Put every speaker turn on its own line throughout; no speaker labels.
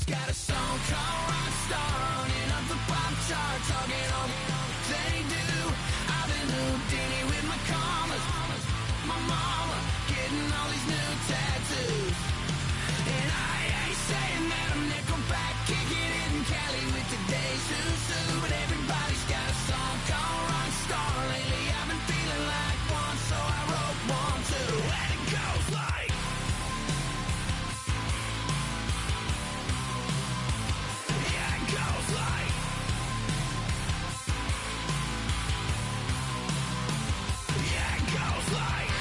Everybody's got a song called Rockstar, running up the pop chart, talking all they do. I've been Houdini with my commas, my mama getting all these new tattoos. And I ain't saying that I'm Nickelback, kicking it in Cali with today's who's who. But everybody's got a song called Rockstar. Lately I've been feeling like one, so I wrote one too. And it goes like, yeah, it goes like, yeah, it goes like.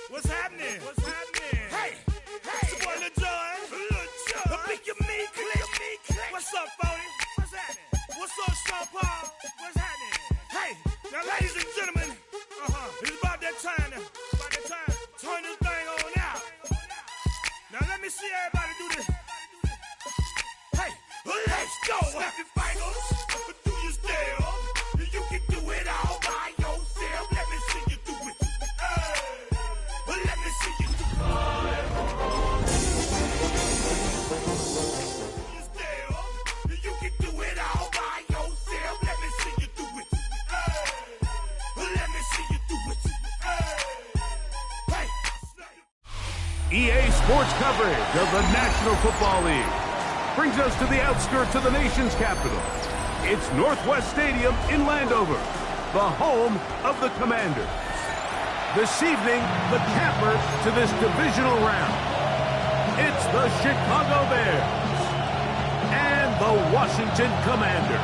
What's happening? What's happening? Hey, it's your boy Lil Jon. I pick your meat click. What's up, Phony? What's happening? What's up, Sean Paul? What's happening? Hey, now ladies and gentlemen, it's about that time to turn this thing on out. Now let me see everybody do this. Hey, let's go. Snap your fingers, do your step. You can do it all by yourself. Let me see you do it. Let me see you do it. You can do it all by yourself. Let me see you do it. Let me see you do it. Hey.
EA Sports coverage of the National Football League brings us to the outskirts of the nation's capital. It's Northwest Stadium in Landover, the home of the Commanders. This evening, the camper to this divisional round. It's the Chicago Bears and the Washington Commanders.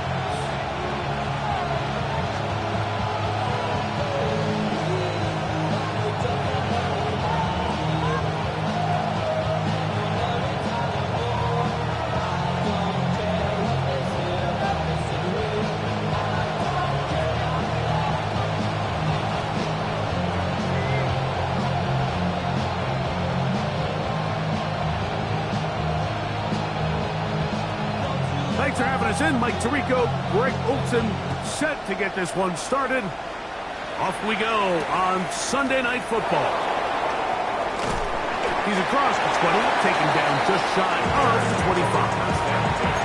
Thanks for having us in. Mike Tirico, Greg Olson, set to get this one started. Off we go on Sunday Night Football. He's across the 20, taken down just shy of the 25.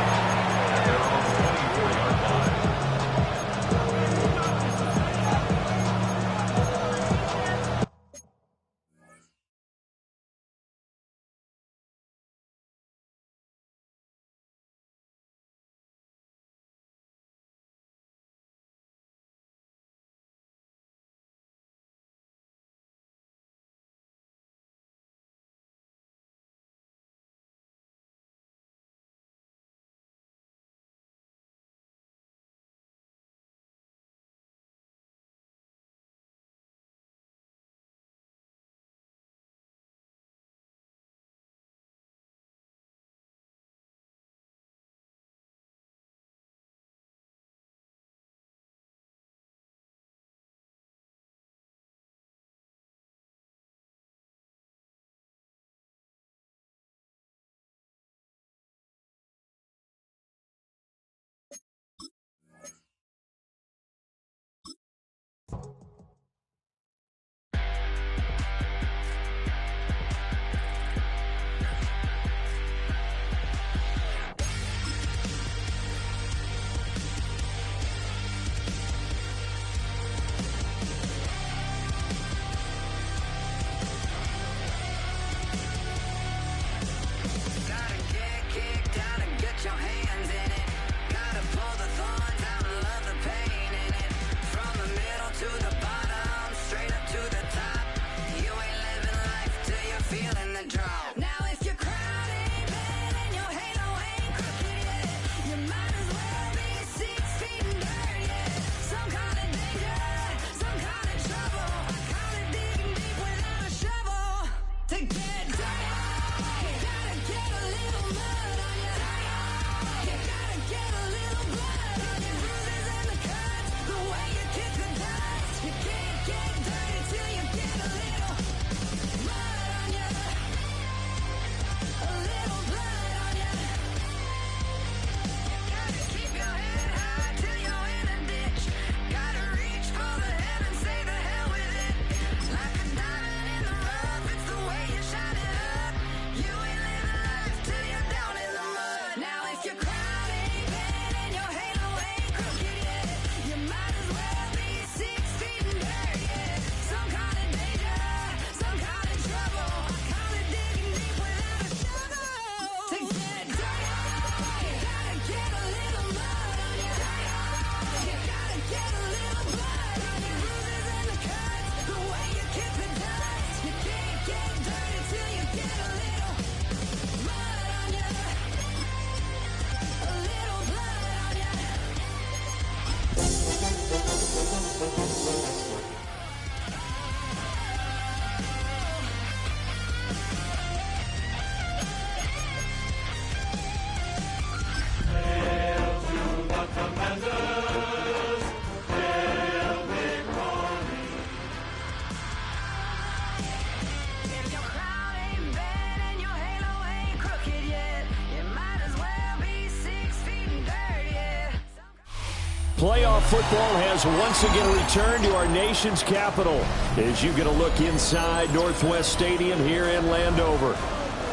Playoff football has once again returned to our nation's capital as you get a look inside Northwest Stadium here in Landover.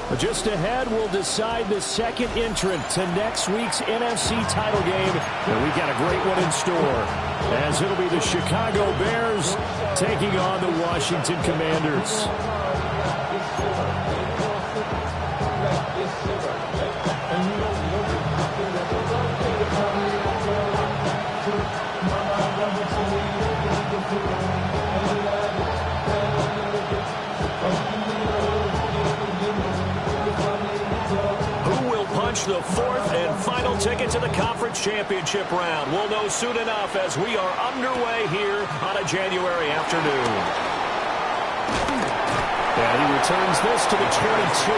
But just ahead, we'll decide the second entrant to next week's NFC title game. And we've got a great one in store, as it'll be the Chicago Bears taking on the Washington Commanders. The fourth and final ticket to the conference championship round. We'll know soon enough as we are underway here on a January afternoon. And he returns this to the 22.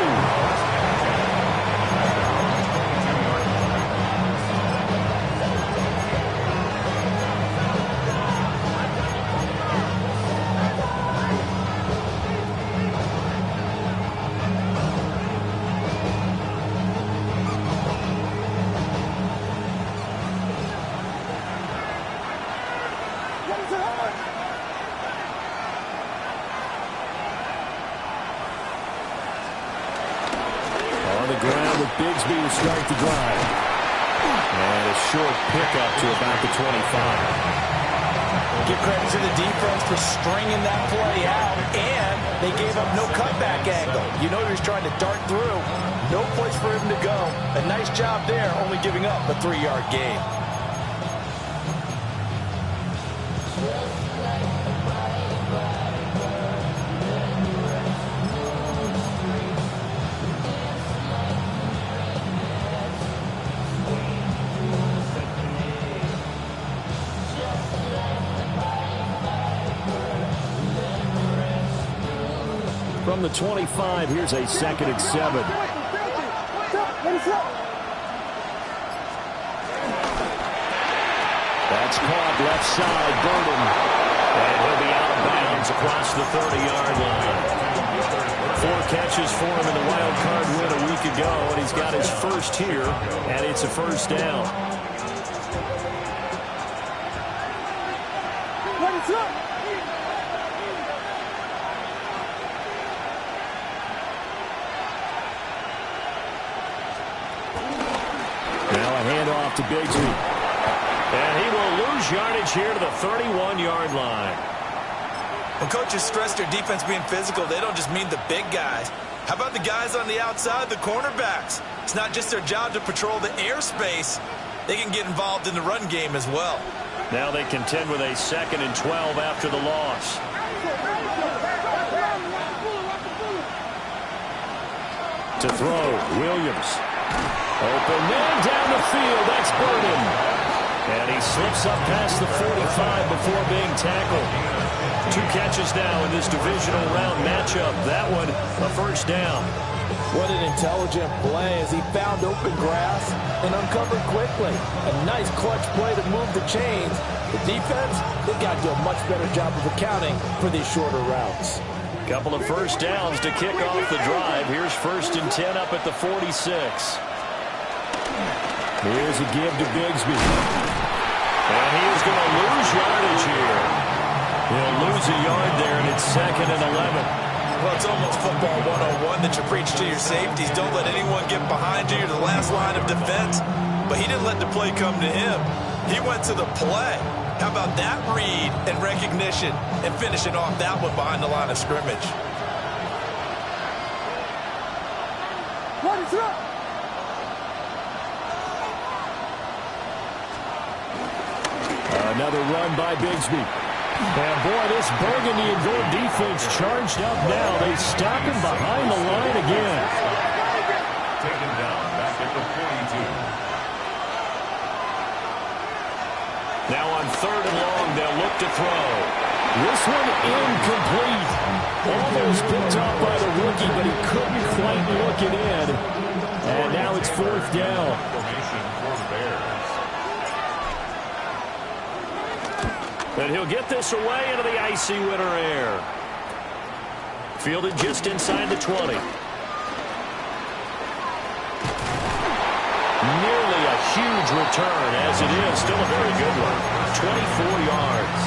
Bigsby to start the drive. And a short pickup to about the 25.
Give credit to the defense for stringing that play out, and they gave up no cutback angle. You know he was trying to dart through. No place for him to go. A nice job there, only giving up a 3-yard gain.
From the 25, here's a 2nd and 7. That's caught left side, Burden. And he'll be out of bounds across the 30-yard line. 4 catches for him in the wild card win a week ago, and he's got his first here, and it's a first down. To Bigsby. And he will lose yardage here to the 31-yard line.
When coaches stress their defense being physical, they don't just mean the big guys. How about the guys on the outside, the cornerbacks? It's not just their job to patrol the airspace. They can get involved in the run game as well.
Now they contend with a 2nd and 12 after the loss. To throw, Williams. Open man down the field. That's Burden. And he slips up past the 45 before being tackled. 2 catches now in this divisional round matchup. That one, a first down.
What an intelligent play as he found open grass and uncovered quickly. A nice clutch play to move the chains. The defense, they've got to do a much better job of accounting for these shorter routes.
Couple of first downs to kick off the drive. Here's 1st and 10 up at the 46.
Here's a give to Bigsby.
And he is going to lose yardage here. He'll lose a yard there, and it's 2nd and 11.
Well, it's almost football 101 that you preach to your safeties. Don't let anyone get behind you. You're the last line of defense. But he didn't let the play come to him. He went to the play. How about that read and recognition and finishing off that one behind the line of scrimmage?
What is up?
Another run by Bigsby. And boy, this burgundy and gold defense charged up now. They stop him behind the line again.
Taken down back at the 42.
Now on 3rd and long, they'll look to throw. This one incomplete. Almost picked off by the rookie, but he couldn't quite look it in. And now it's 4th down. And he'll get this away into the icy winter air. Fielded just inside the 20. Nearly a huge return, as it is. Still a very good one. 24 yards.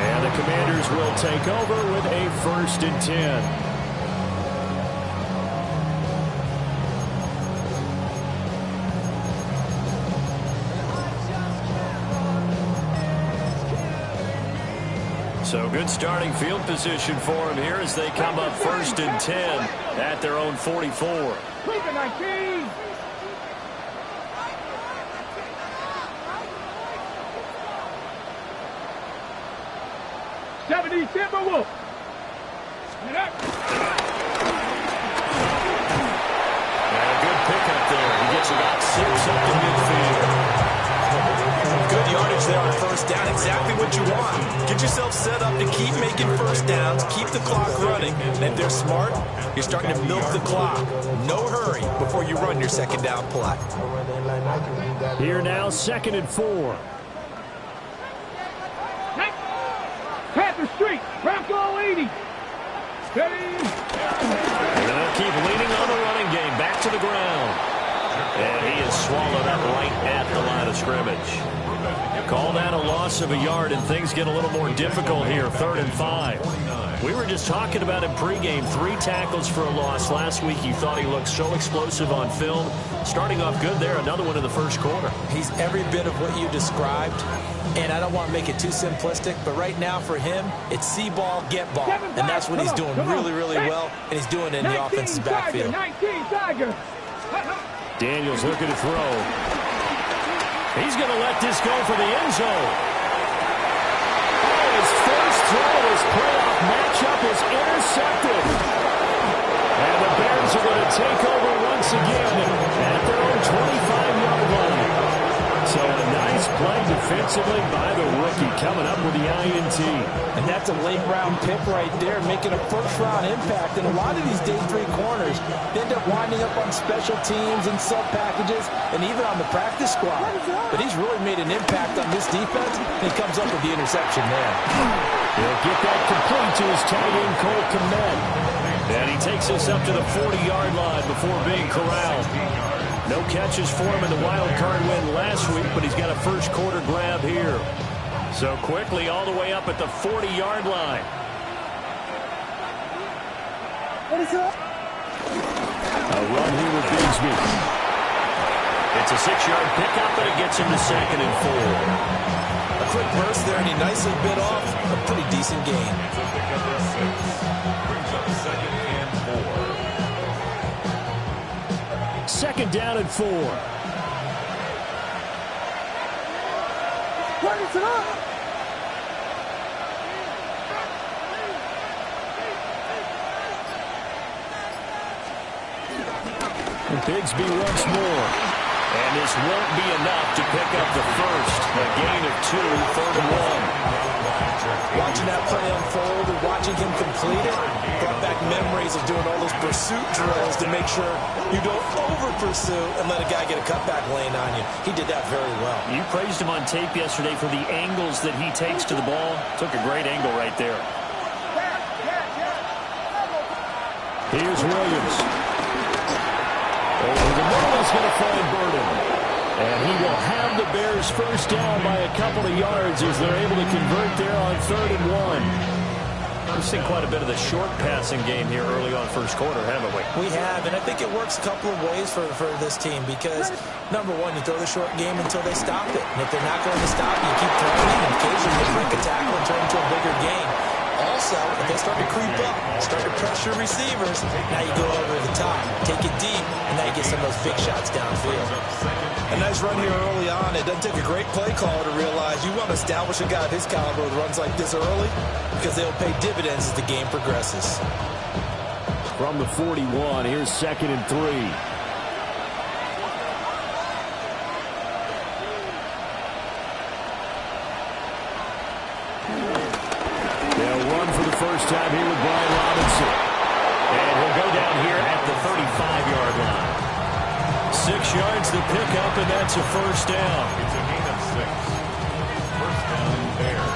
And the Commanders will take over with a 1st and 10. So good starting field position for him here as they come up 1st and 10 at their own 44.
19. Timberwolf.
And a good pickup there. He gets about 6 up to midfield.
Good yardage there on 1st down. Exactly what you want. Get yourself set up to keep making 1st downs, keep the clock running. And if they're smart, you're starting to milk the clock. No hurry before you run your 2nd down play.
Here now, 2nd and 4.
Panther Street, Bronco 80. Steady.
And they'll keep leaning on the running game. Back to the ground. And he is swallowed up right at the line of scrimmage. Call that a loss of a yard, and things get a little more difficult here. 3rd and 5. We were just talking about him pregame. 3 tackles for a loss last week. You thought he looked so explosive on film. Starting off good there. Another one in the 1st quarter.
He's every bit of what you described. And I don't want to make it too simplistic, but right now for him, it's see ball, get ball. And that's what he's doing really, really well, and he's doing it in the offensive backfield.
Daniels looking to throw. He's going to let this go for the end zone. His first throw of his playoff matchup is intercepted. And the Bears are going to take over once again at their own 25-yard line. So a nice play defensively by the rookie coming up with the INT.
And that's a late-round pick right there, making a first-round impact. And a lot of these day 3 corners end up winding up on special teams and sub-packages and even on the practice squad. But he's really made an impact on this defense, and he comes up with the interception there.
He'll get that complete to his tight end, Cole Kmet. And he takes us up to the 40-yard line before being corralled. No catches for him in the wild card win last week, but he's got a 1st quarter grab here. So quickly all the way up at the 40-yard line.
What is up?
A run here with Bigsby. It's a 6-yard pickup, but it gets him to 2nd and 4.
A quick burst there, and he nicely bit off a pretty decent gain.
Brings up 2nd and 4.
2nd down and 4.
What is up?
Bigsby once more. And this won't be enough to pick up the first. A gain of 2, 3rd and 1.
Watching that play unfold and watching him complete it brought back memories of doing all those pursuit drills to make sure you don't over-pursue and let a guy get a cutback lane on you. He did that very well.
You praised him on tape yesterday for the angles that he takes to the ball. Took a great angle right there. Here's Williams. Over the middle is going to find Burden. And he will have the Bears first down by a couple of yards as they're able to convert there on 3rd and 1. We've seen quite a bit of the short passing game here early on first quarter, haven't we?
We have, and I think it works a couple of ways for this team because, number one, you throw the short game until they stop it. And if they're not going to stop you, keep throwing it, and occasionally you break a tackle and turn into a bigger gain. Also, if they start to creep up, start to pressure receivers, now you go over the top, take it deep, and now you get some of those big shots downfield. A nice run here early on. It doesn't take a great play caller to realize you want to establish a guy of his caliber with runs like this early because they'll pay dividends as the game progresses.
From the 41, here's 2nd and 3. They'll run for the first time here with Brian Robinson. And he'll go down here at the 35-yard line. 6 yards to pick up, and that's a first down.
It's a gain of 6. First down, Bears.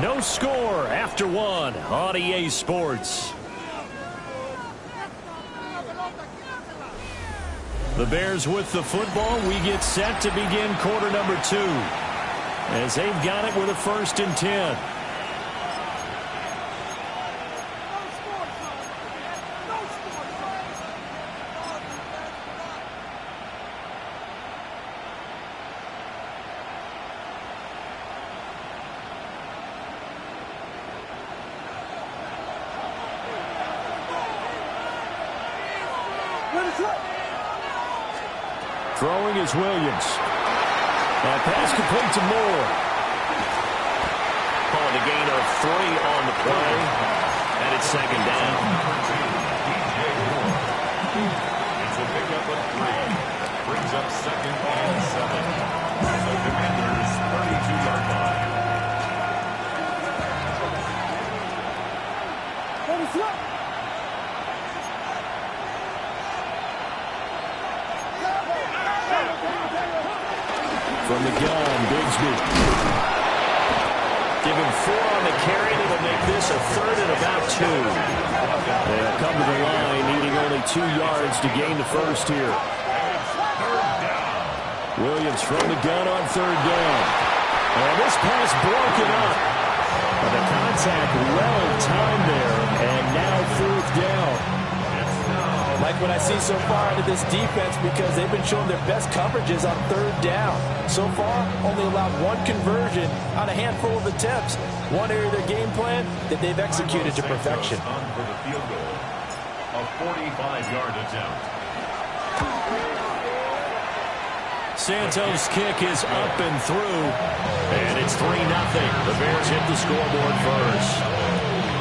No score after 1 on EA Sports. The Bears with the football. We get set to begin quarter number 2. As they've got it with a 1st and 10. Throwing is Williams. That pass complete to Moore. Calling a gain of 3 on the play. And it's 2nd down.
It's a pickup of 3. Brings up 2nd and 7. The Commanders' 32-yard line.
From the gun, Bigsby. Give him 4 on the carry, and it'll make this a 3rd and about 2. They'll come to the line, needing only 2 yards to gain the first here. Williams from the gun on 3rd down. And this pass broken up. But the contact well timed there, and now 4th down.
Like what I see so far out of this defense because they've been showing their best coverages on 3rd down. So far, only allowed 1 conversion on a handful of attempts. One area of their game plan that they've executed to perfection.
For the field goal, a 45-yard attempt.
Santos' kick is up and through, and it's 3-0. The Bears hit the scoreboard first.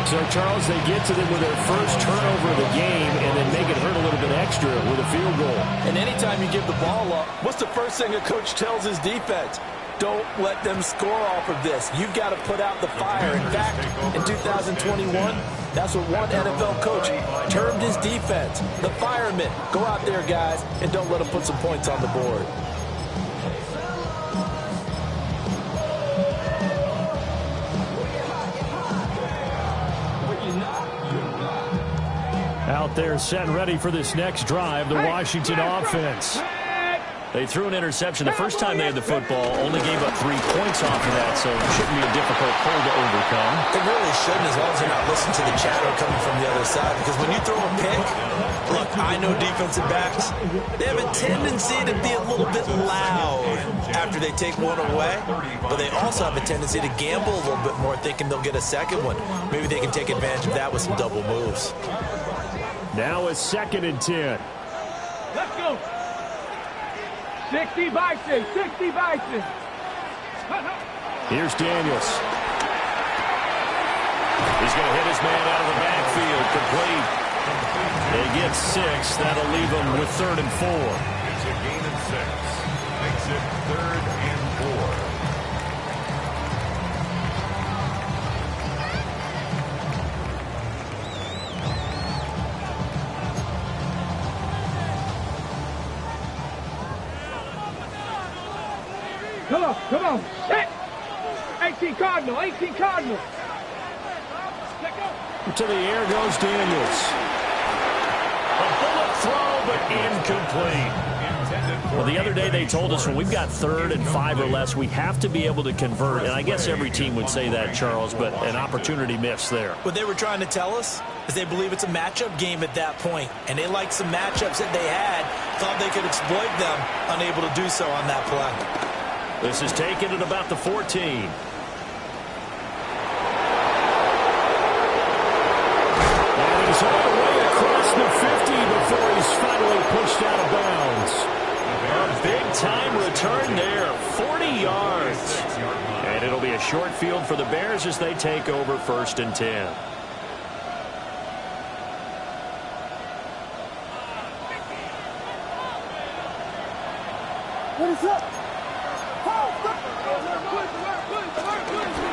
So, Charles, they get to them with their first turnover of the game and then make it hurt a little bit extra with a field goal.
And anytime you give the ball up, what's the first thing a coach tells his defense? Don't let them score off of this. You've got to put out the fire. In fact, in 2021, that's what one NFL coach termed his defense, the firemen. Go out there, guys, and don't let them put some points on the board.
Out there set and ready for this next drive, the Washington offense. They threw an interception the first time they had the football, only gave up 3 points off of that, so it shouldn't be a difficult hole to overcome.
It really shouldn't, as long as you're not listening to the chatter coming from the other side, because when you throw a pick, look, I know defensive backs, they have a tendency to be a little bit loud after they take one away, but they also have a tendency to gamble a little bit more, thinking they'll get a second one. Maybe they can take advantage of that with some double moves.
Now a 2nd and 10.
Let's go. 60 Bison, 60 Bison.
Here's Daniels. He's going to hit his man out of the backfield. Complete. They get 6. That'll leave them with 3rd and 4.
It's a gain of 6. Makes it 3rd and 4.
Come on. Hit! 18 Cardinal, 18 Cardinal.
To the air goes Daniels. A bullet throw, but incomplete. Well, the other day they told us when we've got 3rd and 5 or less, we have to be able to convert. And I guess every team would say that, Charles, but an opportunity missed there.
What they were trying to tell us is they believe it's a matchup game at that point, and they liked some matchups that they had, thought they could exploit them, unable to do so on that play.
This is taken at about the 14. He's all the way across the 50 before he's finally pushed out of bounds. A big-time return there, 40 yards. And it'll be a short field for the Bears as they take over 1st and 10.
What is up?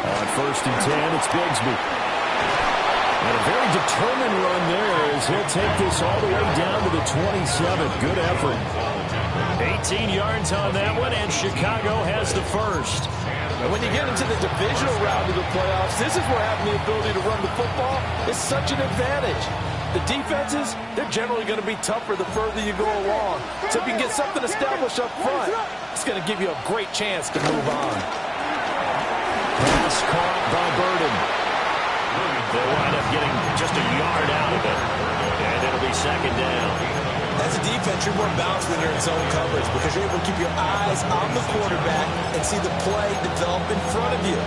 On 1st and 10, it's Bigsby. And a very determined run there as he'll take this all the way down to the 27. Good effort. 18 yards on that one, and Chicago has the first.
And when you get into the divisional round of the playoffs, this is where having the ability to run the football is such an advantage. The defenses, they're generally going to be tougher the further you go along. So if you can get something established up front, it's going to give you a great chance to move on.
Pass caught by Burden. They'll wind up getting just a yard out of it. And it'll be 2nd down.
As a defense, you're more balanced when you're in zone coverage because you're able to keep your eyes on the quarterback and see the play develop in front of you.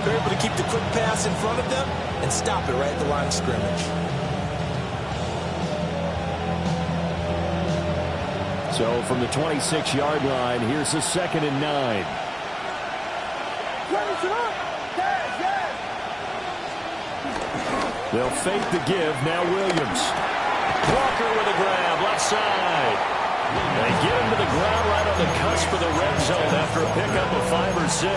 You're able to keep the quick pass in front of them and stop it right at the line of scrimmage.
So from the 26-yard line, here's the 2nd and 9. They'll fake the give. Now Williams. Walker with a grab, left side. They get him to the ground right on the cusp of the red zone after a pickup of 5 or 6.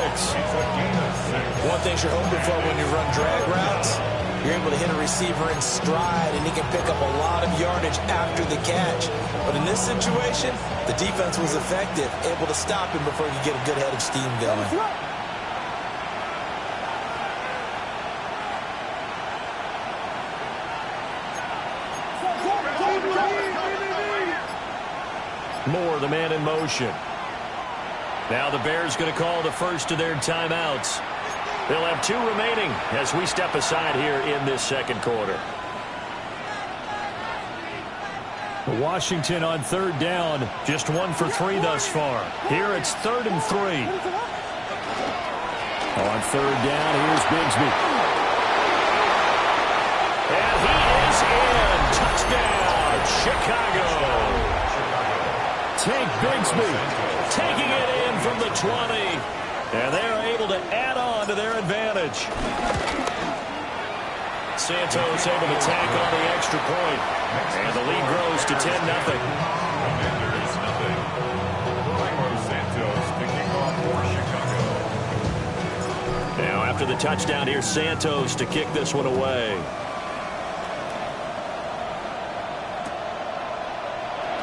One thing you're hoping for when you run drag routes, you're able to hit a receiver in stride, and he can pick up a lot of yardage after the catch. But in this situation, the defense was effective, able to stop him before he could get a good head of steam going.
Moore, the man in motion. Now the Bears going to call the first of their timeouts. They'll have 2 remaining as we step aside here in this 2nd quarter. Washington on 3rd down, just 1 for 3 thus far. Here it's 3rd and 3. On 3rd down, here's Bigsby. And he is in. Touchdown, Chicago. Tank Bigsby taking it in from the 20. And they're able to add on to their advantage. Santos able to tack on the extra point. And the lead grows to 10-0. Now after the touchdown, here's Santos to kick this one away.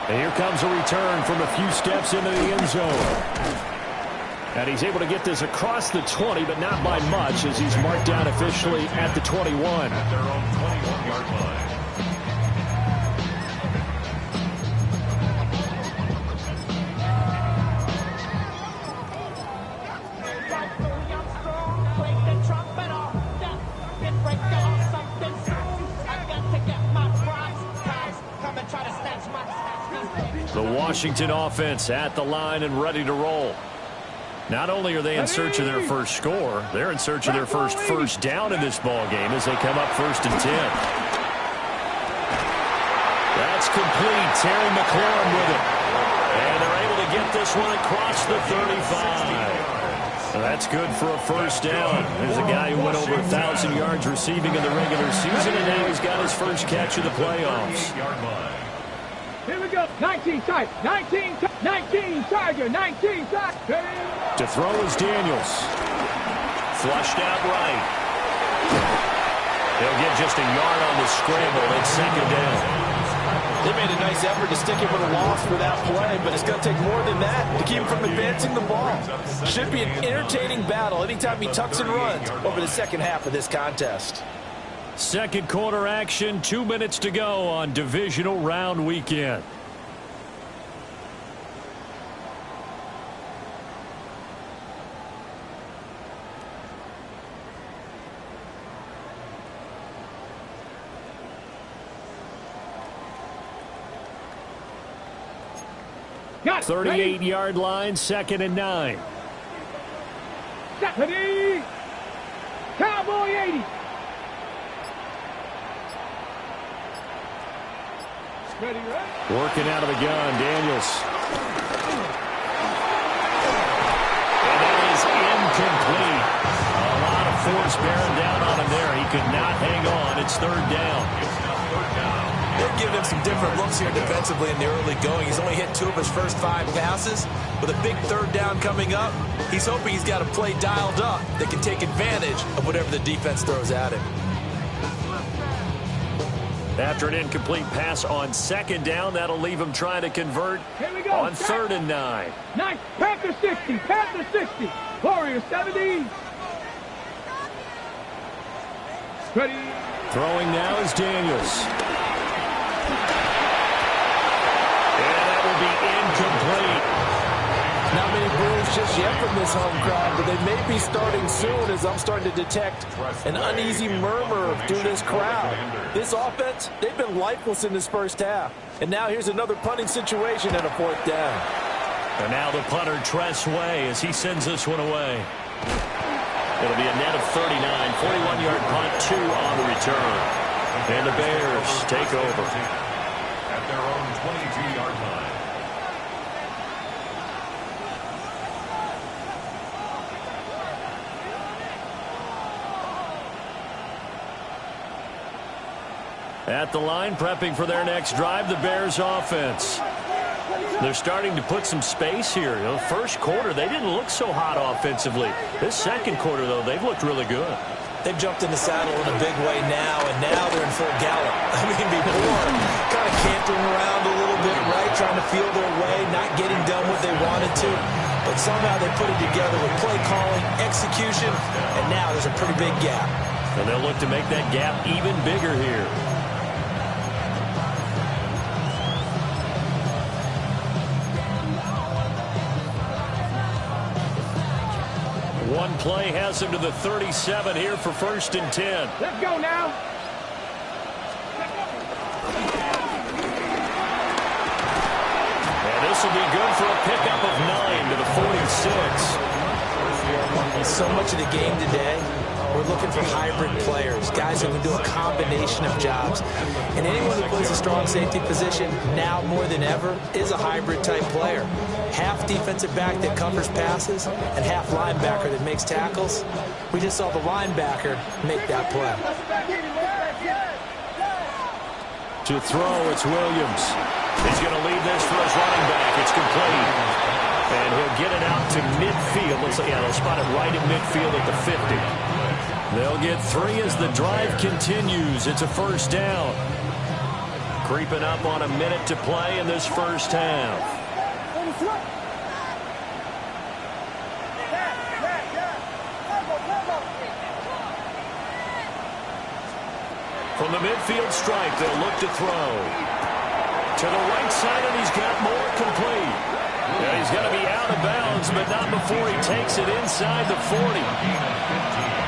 And here comes a return from a few steps into the end zone. And he's able to get this across the 20, but not by much as he's marked down officially at the 21.
At their own 21-yard line.
The Washington offense at the line and ready to roll. Not only are they in search of their first score, they're in search of their first down in this ball game as they come up 1st and 10. That's complete. Terry McLaurin with it. And they're able to get this one across the 35. That's good for a first down. There's a guy who went over 1,000 yards receiving in the regular season, and now he's got his first catch of the playoffs.
Here we go. 19 Tiger, 19 Tiger, 19 Tiger.
To throw is Daniels. Flushed out right. He'll get just a yard on the scramble. It's second down.
They made a nice effort to stick him with a loss for that play, but it's going to take more than that to keep him from advancing the ball. Should be an entertaining battle anytime he tucks and runs over the second half of this contest.
Second quarter action, 2 minutes to go on divisional round weekend.
Got
38-yard line, 2nd and 9.
Ready. Cowboy 80. Ready, right?
Working out of the gun, Daniels. And that is incomplete. A lot of force bearing down on him there. He could not hang on. It's third down.
They're giving him some different looks here defensively in the early going. He's only hit 2 of his first 5 passes. With a big third down coming up, he's hoping he's got a play dialed up that can take advantage of whatever the defense throws at him.
After an incomplete pass on 2nd down, that'll leave him trying to convert on 3rd and 9.
Nice. Panther 60. Panther 60. Warrior 70. Ready.
Throwing now is Daniels. And that will be incomplete.
Not many boos just yet from this home crowd, but they may be starting soon as I'm starting to detect an uneasy murmur through this crowd. This offense, they've been lifeless in this first half. And now here's another punting situation and a 4th down.
And now the punter, Tress Way, as he sends this one away. It'll be a net of 39, 41-yard punt, 2 on the return. And the Bears take over.
At their own 22-yard line.
At the line, prepping for their next drive, the Bears offense. They're starting to put some space here. The first quarter, they didn't look so hot offensively. This second quarter, though, they've looked really good.
They've jumped in the saddle in a big way now, and now they're in full gallop. I mean, before, kind of cantering around a little bit, right, trying to feel their way, not getting done what they wanted to. But somehow they put it together with play calling, execution, and now there's a pretty big gap.
And they'll look to make that gap even bigger here. One play has him to the 37 here for 1st and 10.
Let's go now.
And this will be good for a pickup of 9 to the 46.
So much of the game today, we're looking for hybrid players, guys who can do a combination of jobs. And anyone who plays a strong safety position now more than ever is a hybrid type player. Half defensive back that covers passes and half linebacker that makes tackles. We just saw the linebacker make that play.
To throw, it's Williams. He's going to leave this for his running back. It's complete. And he'll get it out to midfield. Looks like, yeah, they'll spot it right at midfield at the 50. They'll get 3 as the drive continues. It's a first down. Creeping up on a minute to play in this first half. From the midfield stripe, they'll look to throw. To the right side, and he's got more complete. Yeah, he's going to be out of bounds, but not before he takes it inside the 40.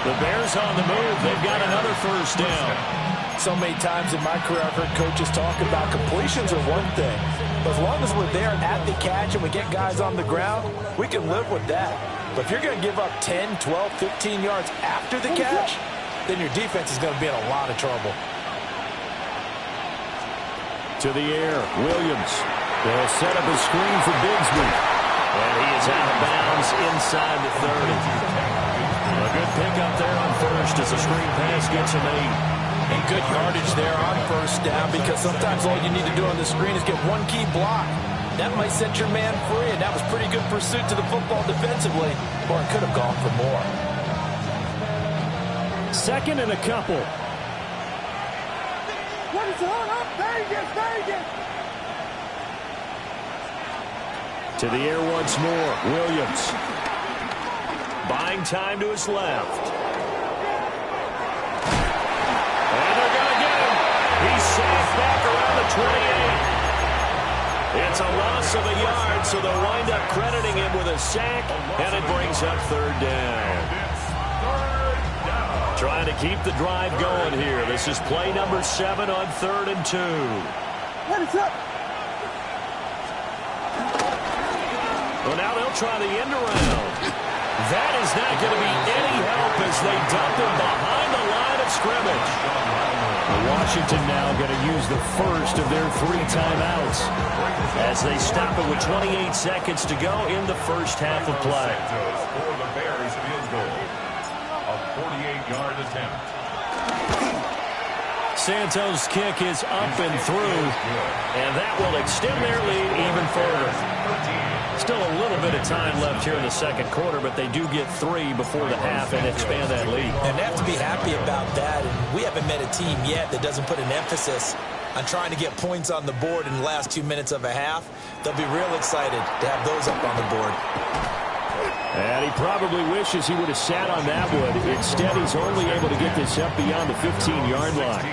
The Bears on the move. They've got another first down.
So many times in my career, I've heard coaches talk about completions are one thing. But as long as we're there at the catch and we get guys on the ground, we can live with that. But if you're going to give up 10, 12, 15 yards after the catch, then your defense is going to be in a lot of trouble.
To the air, Williams. They'll set up a screen for Bigsby. And he is out of bounds inside the 30. A good pickup there on first as the screen pass gets him 8.
And good yardage there on first down, because sometimes all you need to do on the screen is get one key block. That might set your man free, and that was pretty good pursuit to the football defensively, or it could have gone for more.
Second and a couple.
What is on up? Vegas, Vegas!
To the air once more. Williams. Buying time to his left. And they're going to get him. He's sacked back around the 28. It's a loss of a yard, so they'll wind up crediting him with a sack, and it brings up third down. Trying to keep the drive going here. This is play number 7 on 3rd and 2.
What is up?
Well, now they'll try the end around. That is not going to be any help as they dump him behind the line of scrimmage. Washington now going to use the first of their 3 timeouts as they stop it with 28 seconds to go in the first half of play.
For the Bears field goal. A 48-yard attempt.
Santos' kick is up and through, and that will extend their lead even further. Still a little bit of time left here in the second quarter, but they do get 3 before the half and expand that lead.
And they have to be happy about that. And we haven't met a team yet that doesn't put an emphasis on trying to get points on the board in the last 2 minutes of a half. They'll be real excited to have those up on the board.
And he probably wishes he would have sat on that one. Instead, he's only able to get this up beyond the 15-yard line.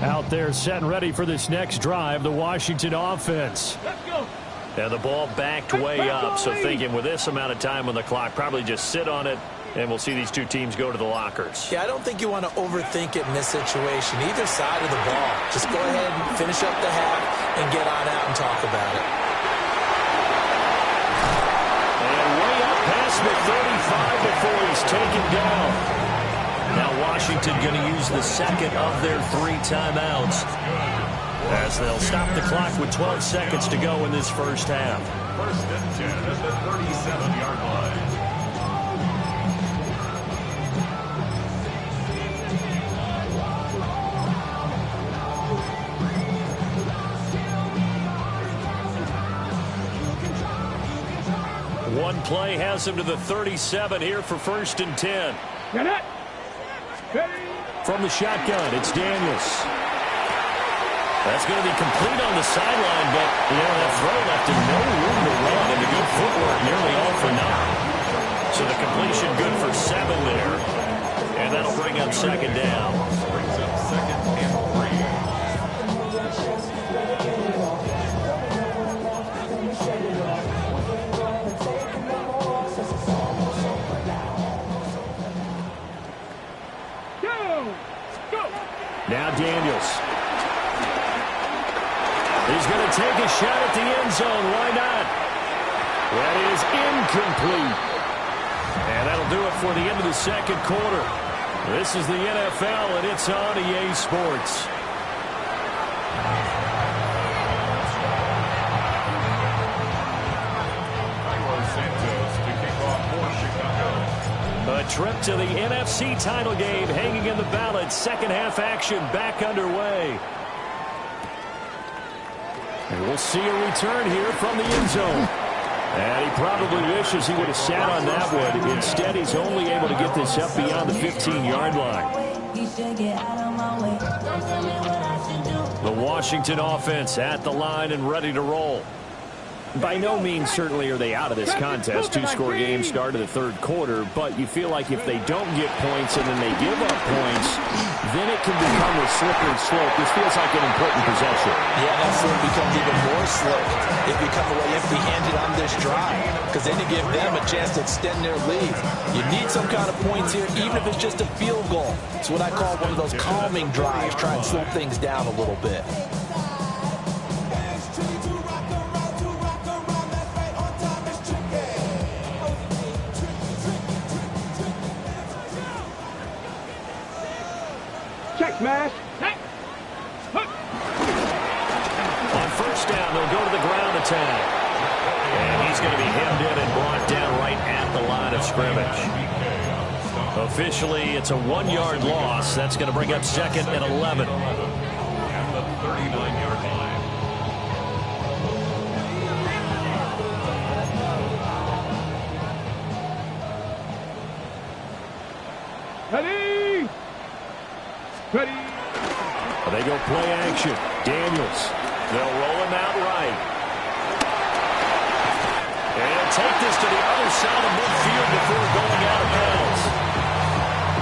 Out there set and ready for this next drive, the Washington offense.
Let's go.
And the ball backed way up, so thinking with this amount of time on the clock, probably just sit on it, and we'll see these two teams go to the lockers.
Yeah, I don't think you want to overthink it in this situation. Either side of the ball. Just go ahead and finish up the half and get on out and talk about it.
And way up past the 35 before he's taken down. Now Washington going to use the second of their 3 timeouts as they'll stop the clock with 12 seconds to go in this first half.
First and 10 at the 37-yard line.
One play has him to the 37 here for first and 10.
Get it.
From the shotgun, it's Daniels. That's going to be complete on the sideline, but that throw left him no room to run, and the good footwork nearly all for naught. So the completion good for 7 there, and that'll bring up second down.
Brings up second and 3.
Now Daniels. He's going to take a shot at the end zone. Why not? That is incomplete. And that'll do it for the end of the second quarter. This is the NFL, and it's on EA Sports.
Santos to kick off for Chicago.
A trip to the NFC title game hanging in the balance. Second half action back underway. And we'll see a return here from the end zone. And he probably wishes he would have sat on that one. Instead, he's only able to get this up beyond the 15-yard line. The Washington offense at the line and ready to roll. By no means certainly are they out of this contest. 2-score game start of the third quarter, but you feel like if they don't get points and then they give up points, then it can become a slippery slope. This feels like an important possession.
Yeah, that sort of becomes even more slow. if you come away empty-handed on this drive, because then you give them a chance to extend their lead. You need some kind of points here, even if it's just a field goal. It's what I call one of those calming drives, try and slow things down a little bit.
Check smash.
On first down, they'll go to the ground attack. And he's going to be hemmed in and brought down right at the line of scrimmage. Officially, it's a 1-yard loss. That's going to bring up 2nd and 11.
At the 39-yard line.
Ready. Ready.
They go play action. Daniels. They'll roll him out right. And take this to the other side of midfield before going out of bounds.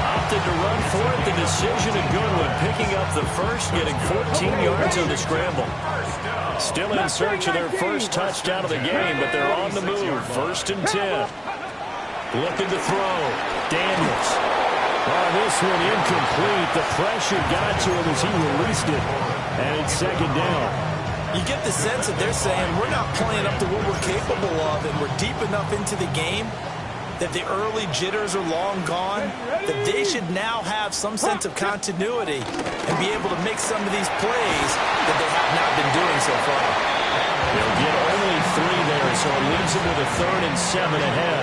Opted to run for it. The decision a good one. Picking up the first, getting 14 yards on the scramble. Still in search of their first touchdown of the game, but they're on the move. 1st and 10. Looking to throw. Daniels. Oh, this one incomplete. The pressure got to him as he released it. And it's 2nd down.
You get the sense that they're saying we're not playing up to what we're capable of, and we're deep enough into the game that the early jitters are long gone, that they should now have some sense of continuity and be able to make some of these plays that they have not been doing so far.
They'll get only 3 there, so it leaves them with a 3rd and 7 ahead.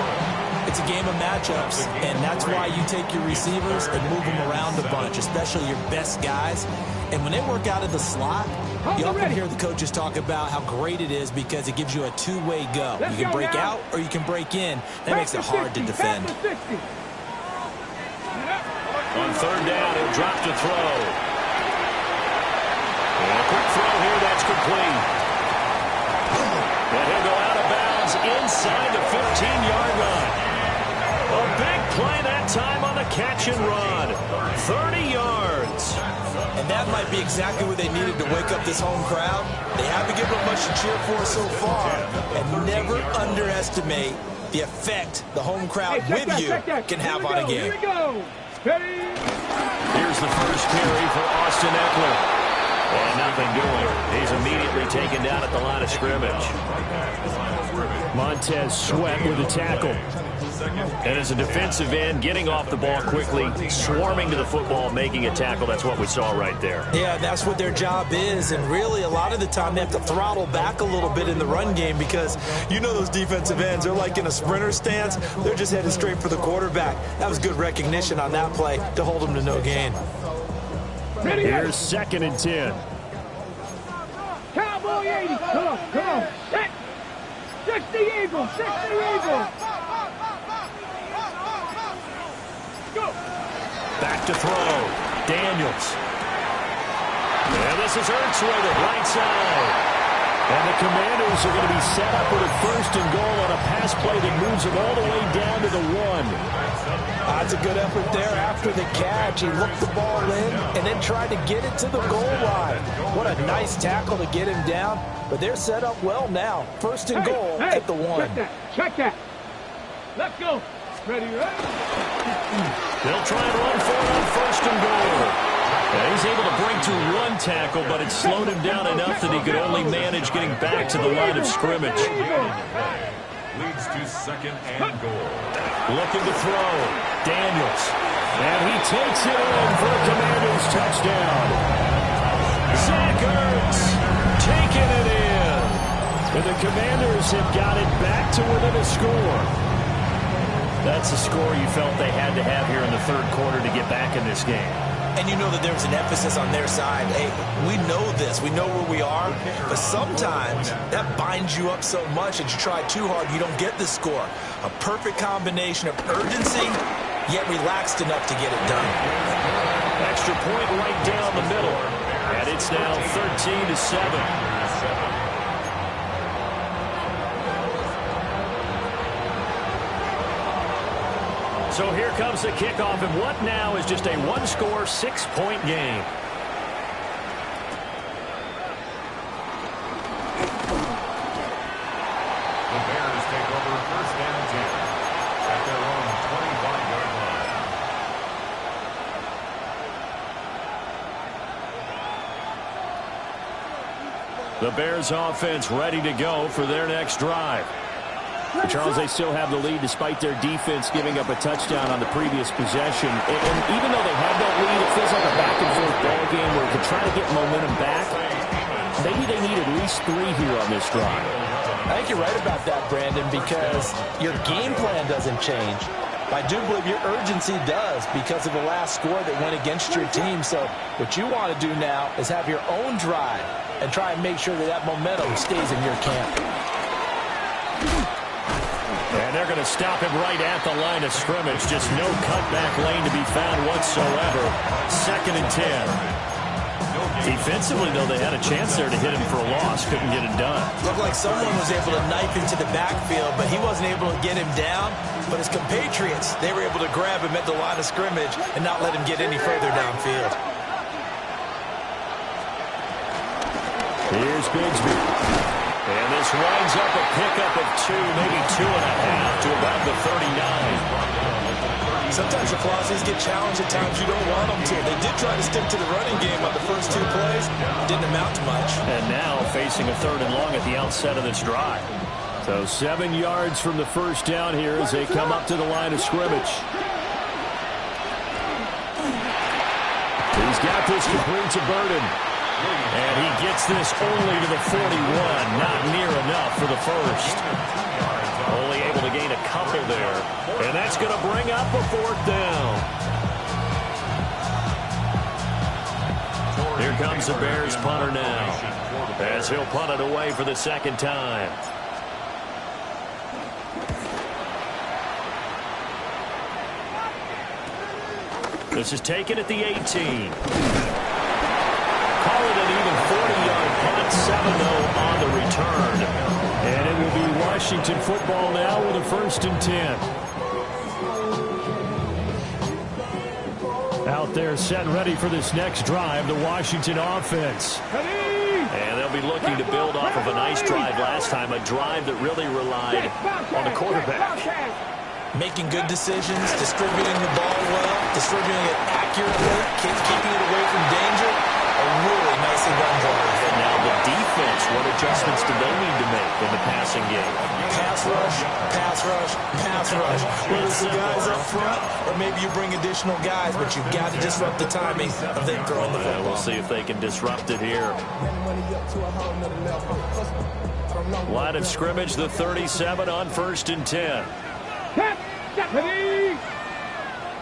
It's a game of matchups, and that's why you take your receivers and move them around a bunch, especially your best guys. And when they work out of the slot, you often hear the coaches talk about how great it is because it gives you a two-way go. You can break out or you can break in. That makes it hard to defend.
On 3rd down, he'll drop to throw. And a quick throw here, that's complete. And he'll go out of bounds inside the 15-yard line. A big play that time on the catch and run. 30 yards.
And that might be exactly what they needed to wake up this home crowd. They haven't given them much to cheer for so far. And never underestimate the effect the home crowd with you can have on a game.
Here we go. Ready.
Here's the first carry for Austin Eckler. And nothing doing. He's immediately taken down at the line of scrimmage. Montez Sweat with a tackle. And as a defensive end, getting off the ball quickly, swarming to the football, making a tackle. That's what we saw right there.
Yeah, that's what their job is. And really, a lot of the time, they have to throttle back a little bit in the run game because you know those defensive ends, they're like in a sprinter stance. They're just headed straight for the quarterback. That was good recognition on that play to hold them to no gain.
Here's 2nd and 10.
Cowboy 80. Come on. Set. 60 Eagles. 60 Eagles. Go.
Back to throw. Daniels. And this is Ertz with it, right side. And the Commanders are going to be set up with a 1st and goal on a pass play that moves them all the way down to the 1.
That's a good effort there after the catch. He looked the ball in and then tried to get it to the goal line. What a nice tackle to get him down. But they're set up well now. 1st and goal at the 1.
Check that. Let's go. Ready.
They'll try and run for it on 1st and goal. And he's able to break to 1 tackle, but it slowed him down enough that he could only manage getting back to the line of scrimmage.
Leads to 2nd and goal.
Looking to throw. Daniels. And he takes it in for a Commanders touchdown. Zach Ertz taking it in. And the Commanders have got it back to within a score. That's the score you felt they had to have here in the 3rd quarter to get back in this game.
And you know that there was an emphasis on their side. Hey, we know this. We know where we are. But sometimes that binds you up so much that you try too hard, you don't get the score. A perfect combination of urgency, yet relaxed enough to get it done.
Extra point right down the middle. And it's now 13-7. So here comes the kickoff, and what now is just a 1-score, 6-point game. The Bears offense ready to go for their next drive. Charles, they still have the lead despite their defense giving up a touchdown on the previous possession. And even though they have that lead, it feels like a back-and-forth ball game where to try to get momentum back, maybe they need at least 3 here on this drive.
I think you're right about that, Brandon, because your game plan doesn't change. I do believe your urgency does because of the last score that went against your team. So what you want to do now is have your own drive and try and make sure that that momentum stays in your camp.
And they're going to stop him right at the line of scrimmage. Just no cutback lane to be found whatsoever. 2nd and 10. Defensively, though, they had a chance there to hit him for a loss. Couldn't get it done.
Looked like someone was able to knife into the backfield, but he wasn't able to get him down. But his compatriots, they were able to grab him at the line of scrimmage and not let him get any further downfield.
Here's Bigsby. And this winds up a pickup of 2, maybe 2.5 to about the 39.
Sometimes the Flossies get challenged at times you don't want them to. They did try to stick to the running game on the first 2 plays. Didn't amount to much.
And now facing a 3rd and long at the outset of this drive. So 7 yards from the first down here as they come up to the line of scrimmage. He's got this complete to Burden. And he gets this only to the 41. Not near enough for the first. Only able to gain a couple there. And that's going to bring up a 4th down. Here comes the Bears punter now, as he'll punt it away for the 2nd time. This is taken at the 18. Call it an even 40-yard punt, 7-0 on the return. And it will be Washington football now with a 1st and 10. Out there set and ready for this next drive, the Washington offense. And they'll be looking to build off of a nice drive last time, a drive that really relied on the quarterback.
Making good decisions, distributing the ball well, distributing it accurately, keeping it away from danger. A really nicely run drive.
And now the defense, what adjustments do they need to make in the passing game?
Pass rush, pass rush, pass rush. Whether it's the guys up front or maybe you bring additional guys, but you've got to disrupt the timing of them throwing the football.
We'll see if they can disrupt it here. Line of scrimmage, the 37 on 1st and 10.
Deputy!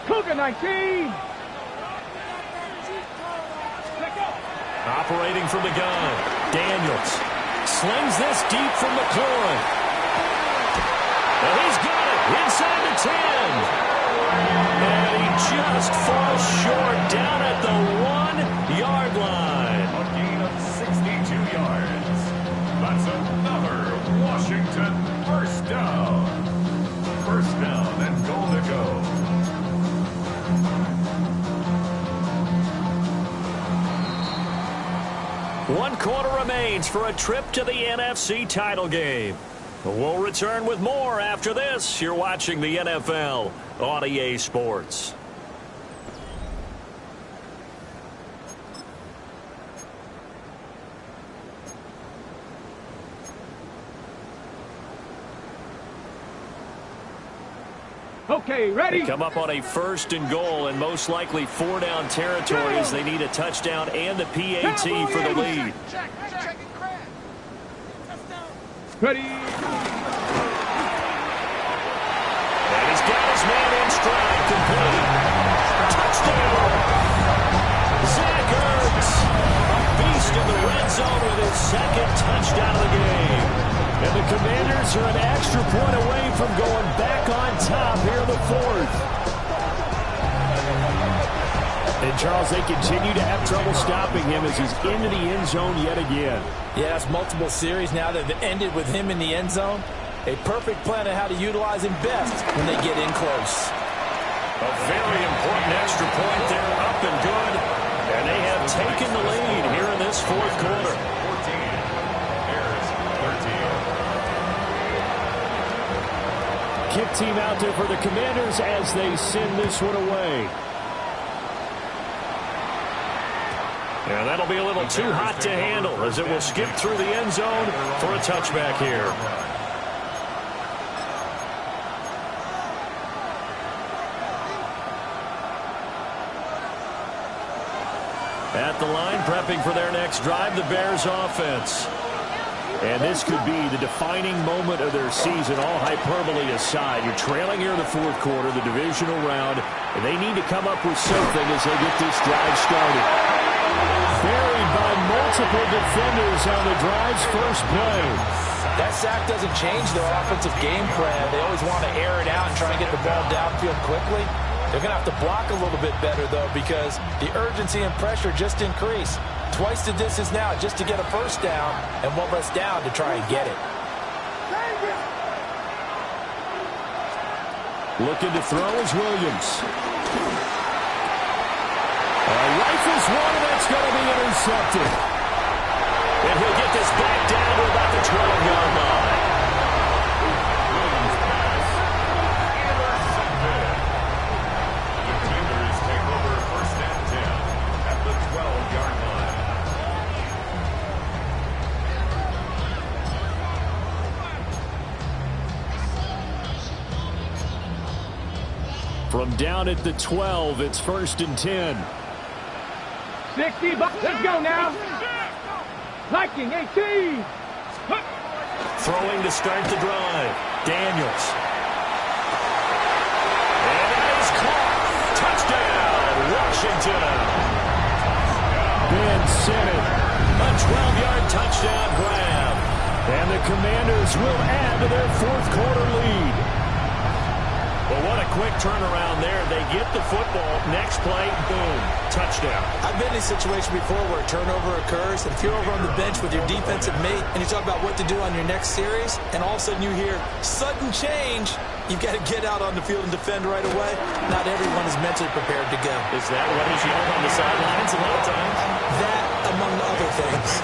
Cougar 19!
Operating from the gun, Daniels slings this deep from McLaurin. And he's got it inside the 10. And he just falls short down at the 1-yard line.
A gain of 62 yards. That's another Washington 1st down. 1st down and goal to go.
One quarter remains for a trip to the NFC title game. We'll return with more after this. You're watching the NFL on EA Sports.
Okay, ready?
They come up on a 1st and goal and most likely 4-down territory as they need a touchdown and the PAT for the lead.
Ready?
And he's got his man in stride, complete. Touchdown! Zach Ertz, a beast in the red zone with his 2nd touchdown of the game. And the Commanders are an extra point away from going back on top here in the 4th. And, Charles, they continue to have trouble stopping him as he's into the end zone yet again.
Yeah, it's multiple series now that have ended with him in the end zone. A perfect plan of how to utilize him best when they get in close.
A very important extra point there, up and good. And they have taken the lead here in this 4th quarter.
14. Bears 13.
Kick team out there for the Commanders as they send this one away. And that'll be a little too hot to handle as it will skip through the end zone for a touchback here. At the line, prepping for their next drive, the Bears offense. And this could be the defining moment of their season, all hyperbole aside. You're trailing here in the fourth quarter, the divisional round, and they need to come up with something as they get this drive started. Buried by multiple defenders on the drive's first play.
That sack doesn't change their offensive game plan. They always want to air it out and try and get the ball downfield quickly. They're going to have to block a little bit better, though, because the urgency and pressure just increase. Twice the distance now just to get a first down, and one less down to try and get it.
Looking to throw is Williams. Rifles one, and that's going to be intercepted. And he'll get this back down to about the 12-yard line. From down at the 12, it's 1st and 10.
60 bucks. Let's go now. Liking 18.
Throwing to start the drive. Daniels. And that is caught. Touchdown, Washington. Ben Sinnott. A 12-yard touchdown grab. And the Commanders will add to their fourth quarter lead. Well, what a quick turnaround there. They get the football. Next play, boom, touchdown.
I've been in a situation before where a turnover occurs, and if you're over on the bench with your defensive mate and you talk about what to do on your next series, and all of a sudden you hear sudden change, you've got to get out on the field and defend right away. Not everyone is mentally prepared to go.
Is that what is yelled on the sidelines a lot of times?
That, among other things.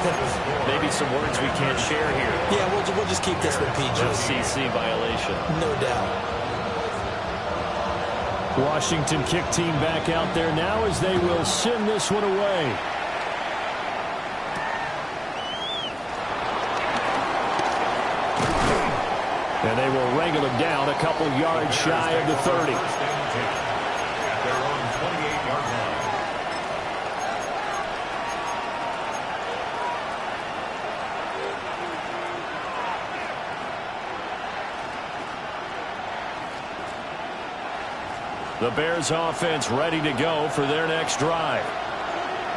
Maybe some words we can't share here.
Yeah, we'll just keep this one PG.
No CC violation.
No doubt.
Washington kick team back out there now as they will send this one away. And they will wrangle him down a couple yards shy of the 30.
At their own 28-yard line.
The Bears offense ready to go for their next drive.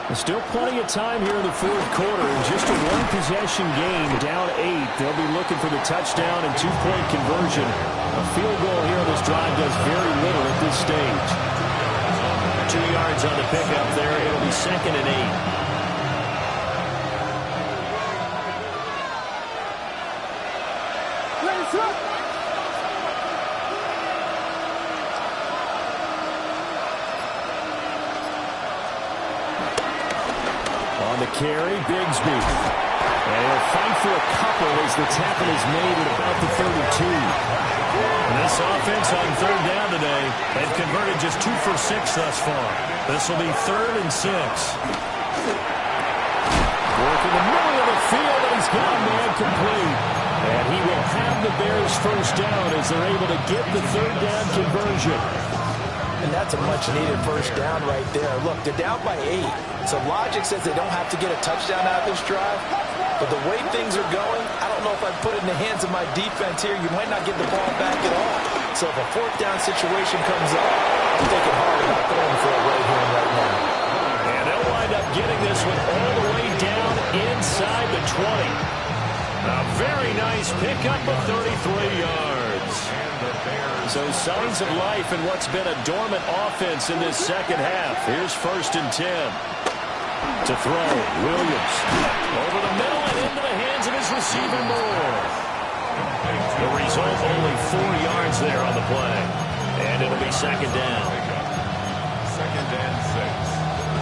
There's still plenty of time here in the fourth quarter. In just a one-possession game, down 8. They'll be looking for the touchdown and two-point conversion. A field goal here on this drive does very little at this stage. 2 yards on the pickup there. It'll be 2nd and 8. Carry, Bigsby. And he'll fight for a couple as the tackle is made at about the 32. And this offense on 3rd down today, they've converted just 2 for 6 thus far. This will be 3rd and 6. Work in the middle of the field, and he's got a man complete. And he will have the Bears first down as they're able to get the 3rd down conversion.
And that's a much-needed first down right there. Look, they're down by 8. So logic says they don't have to get a touchdown out of this drive. But the way things are going, I don't know if I'd put it in the hands of my defense here. You might not get the ball back at all. So if a 4th down situation comes up, I'm thinking hard about going for it right here and right now.
And they'll wind up getting this one all the way down inside the 20. A very nice pickup of 33 yards. So signs of life in what's been a dormant offense in this second half. Here's 1st and 10. To throw, Williams. Over the middle and into the hands of his receiver, Moore. The result, only 4 yards there on the play. And it'll be 2nd down.
2nd and 6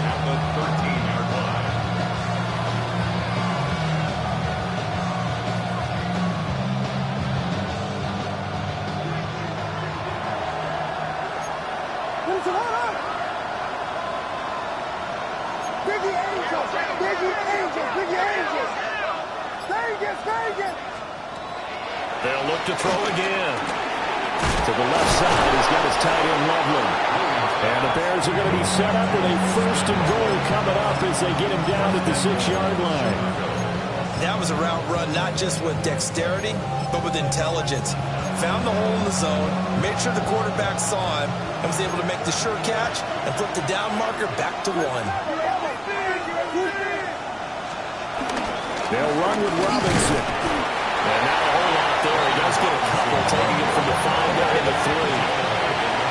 at the 13-yard line.
Big the angel.
They'll look to throw again. To the left side, he's got his tight end Loveland. And the Bears are going to be set up with a 1st and goal coming up as they get him down at the 6-yard line.
That was a route run not just with dexterity, but with intelligence. Found the hole in the zone, made sure the quarterback saw him, and was able to make the sure catch and flip the down marker back to 1.
They'll run with Robinson. And not a whole lot there. He does get a couple, taking it from the 5 down to the 3.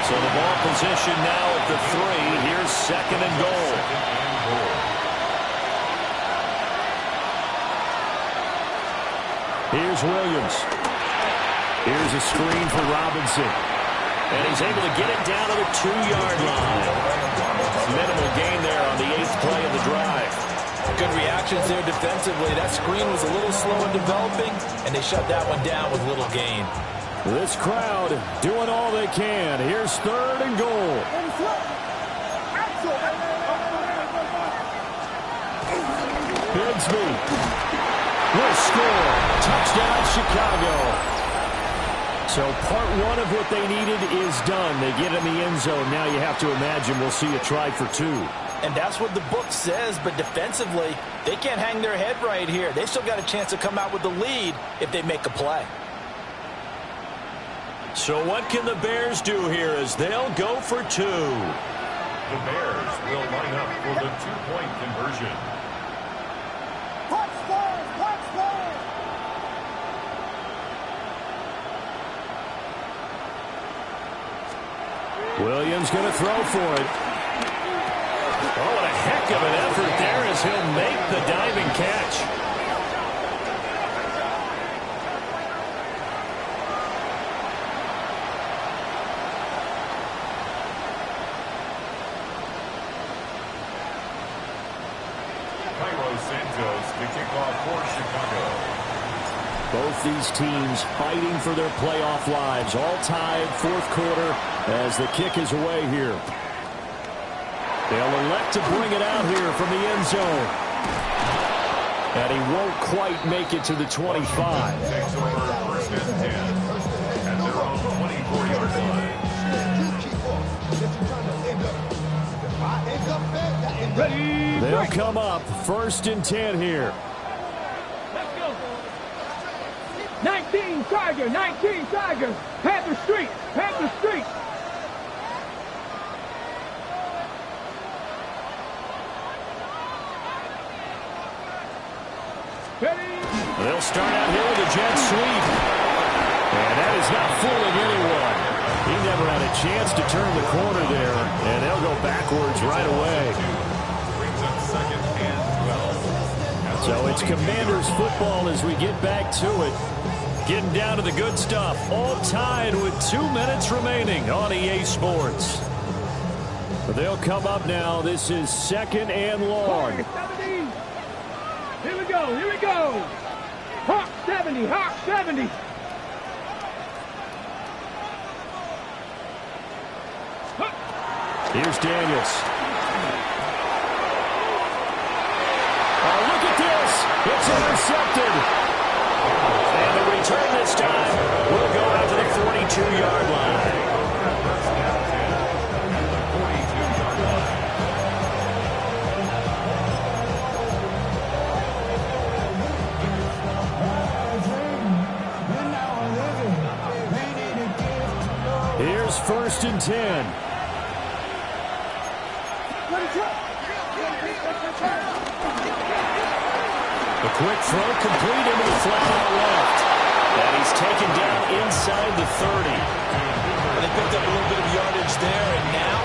So the ball position now at the 3. Here's 2nd and goal. Here's Williams. Here's a screen for Robinson. And he's able to get it down to the 2-yard line. Minimal gain there on the 8th play of the drive.
Good reactions there defensively. That screen was a little slow in developing, and they shut that one down with little gain.
This crowd doing all they can. Here's 3rd and goal. Bigsby will score. Touchdown, Chicago. So part 1 of what they needed is done. They get in the end zone. Now you have to imagine we'll see a try for 2.
And that's what the book says, but defensively, they can't hang their head right here. They still got a chance to come out with the lead if they make a play.
So what can the Bears do here as they'll go for 2?
The Bears will line up for the 2-point conversion.
Williams going to throw for it. Oh, what a heck of an effort there as he'll make the diving catch.
Cairo Santos to kick off for Chicago.
Both these teams fighting for their playoff lives. All tied, 4th quarter as the kick is away here. They'll elect to bring it out here from the end zone. And he won't quite make it to the 25.
Takes over 1st and 10 at their own 24-yard line.
They'll come up 1st and 10 here.
Let's go. 19 Tiger, 19 Tiger. Panther Street, Panther Street.
They'll start out here with a jet sweep. And that is not fooling anyone. He never had a chance to turn the corner there. And they'll go backwards right away.
Brings up 2nd and 12.
So it's Commanders football as we get back to it. Getting down to the good stuff. All tied with 2 minutes remaining on EA Sports. But they'll come up now. This is 2nd and long.
Here we go, here we go. Hawk 70, Hawk 70.
Here's Daniels. Oh, look at this. It's intercepted. And the return this time will go out to the 42-yard line. Here's 1st and 10. The quick throw complete into the flat out left. And he's taken down inside the 30.
And they picked up a little bit of yardage there, and now,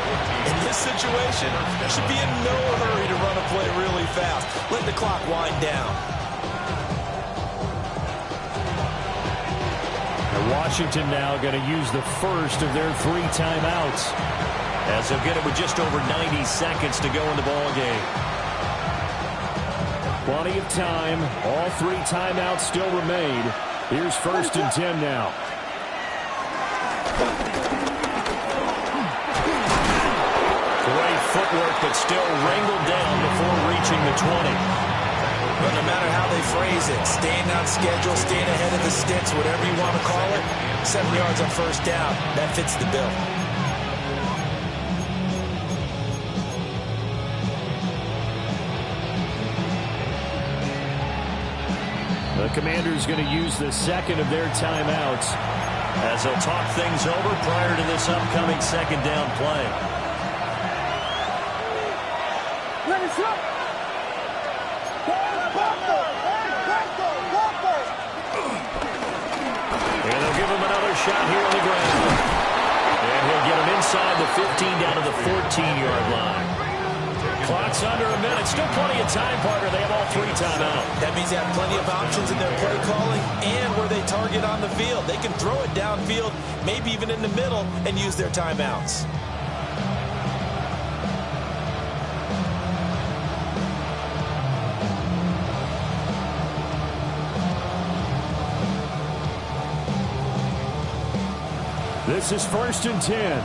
in this situation, should be in no hurry to run a play really fast. Let the clock wind down.
Washington now going to use the first of their 3 timeouts as they'll get it with just over 90 seconds to go in the ball game. Plenty of time. All 3 timeouts still remain. Here's 1st and 10 now. Great footwork, but still wrangled down before reaching the 20.
But no matter how they phrase it, staying on schedule, staying ahead of the sticks, whatever you want to call it, 7 yards on first down, that fits the bill.
The Commanders going to use the second of their timeouts as they'll talk things over prior to this upcoming second down play. And they'll give him another shot here on the ground. And he'll get him inside the 15 down to the 14-yard line. Clock's under a minute. Still plenty of time, partner. They have all 3 timeouts.
That means they have plenty of options in their play calling and where they target on the field. They can throw it downfield, maybe even in the middle, and use their timeouts.
This is 1st and 10.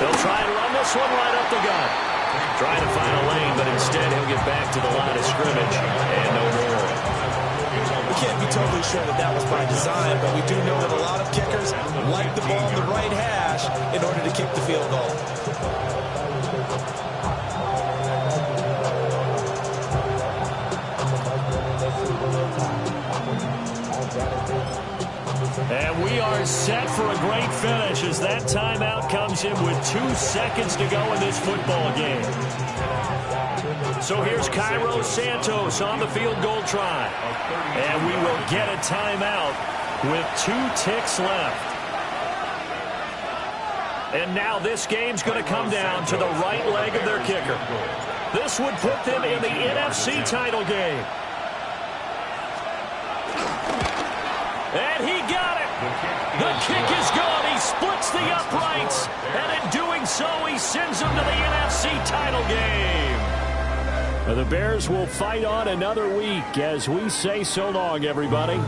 They'll try and run this one right up the gut. Trying to find a lane, but instead he'll get back to the line of scrimmage and no more.
We can't be totally sure that that was by design, but we do know that a lot of kickers like the ball in the right hash in order to kick the field goal.
And we are set for a great finish as that timeout comes in with 2 seconds to go in this football game. So here's Cairo Santos on the field goal try. And we will get a timeout with 2 ticks left. And now this game's going to come down to the right leg of their kicker. This would put them in the NFC title game. And he got it. The kick is gone. He splits the uprights. And in doing so, he sends them to the NFC title game. The Bears will fight on another week as we say so long, everybody.